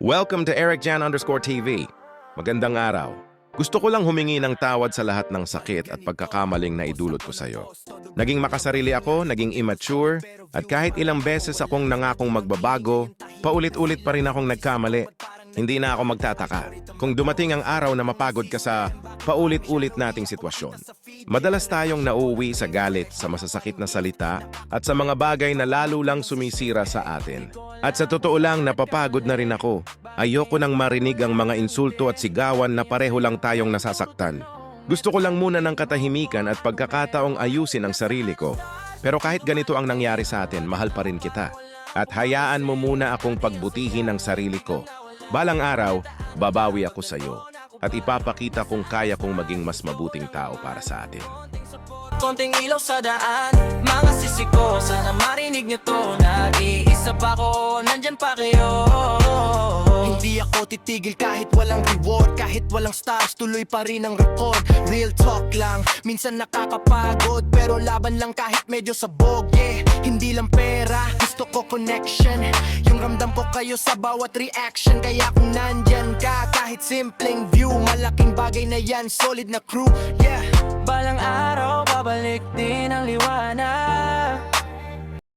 Welcome to EricJan_TV. Magandang araw. Gusto ko lang humingi ng tawad sa lahat ng sakit at pagkakamaling na idulot ko sa iyo. Naging makasarili ako, naging immature, at kahit ilang beses akong nangakong magbabago, paulit-ulit pa rin akong nagkamali. Hindi na ako magtataka kung dumating ang araw na mapagod ka sa paulit-ulit nating sitwasyon. Madalas tayong nauuwi sa galit, sa masasakit na salita, at sa mga bagay na lalo lang sumisira sa atin. At sa totoo lang, napapagod na rin ako. Ayoko nang marinig ang mga insulto at sigawan na pareho lang tayong nasasaktan. Gusto ko lang muna ng katahimikan at pagkakataong ayusin ang sarili ko. Pero kahit ganito ang nangyari sa atin, mahal pa rin kita. At hayaan mo muna akong pagbutihin ang sarili ko. Balang araw, babawi ako sa iyo at ipapakita kung kaya kong maging mas mabuting tao para sa atin. Konting ilaw sa daan, mga sisi ko, sana marinig niyo to. Nag-iisa pa ko, nandyan pa kayo. Hindi ako titigil kahit walang reward, kahit walang stars, tuloy pa rin ang record. Real talk lang, minsan nakakapagod, pero laban lang kahit medyo sabog, yeah. Hindi lang pera, gusto ko connection. Yung ramdam ko kayo sa bawat reaction, kaya kung nandyan ka, kahit simpleng view, malaking bagay na yan, solid na crew, yeah. Balang araw, babalik din ang liwanag.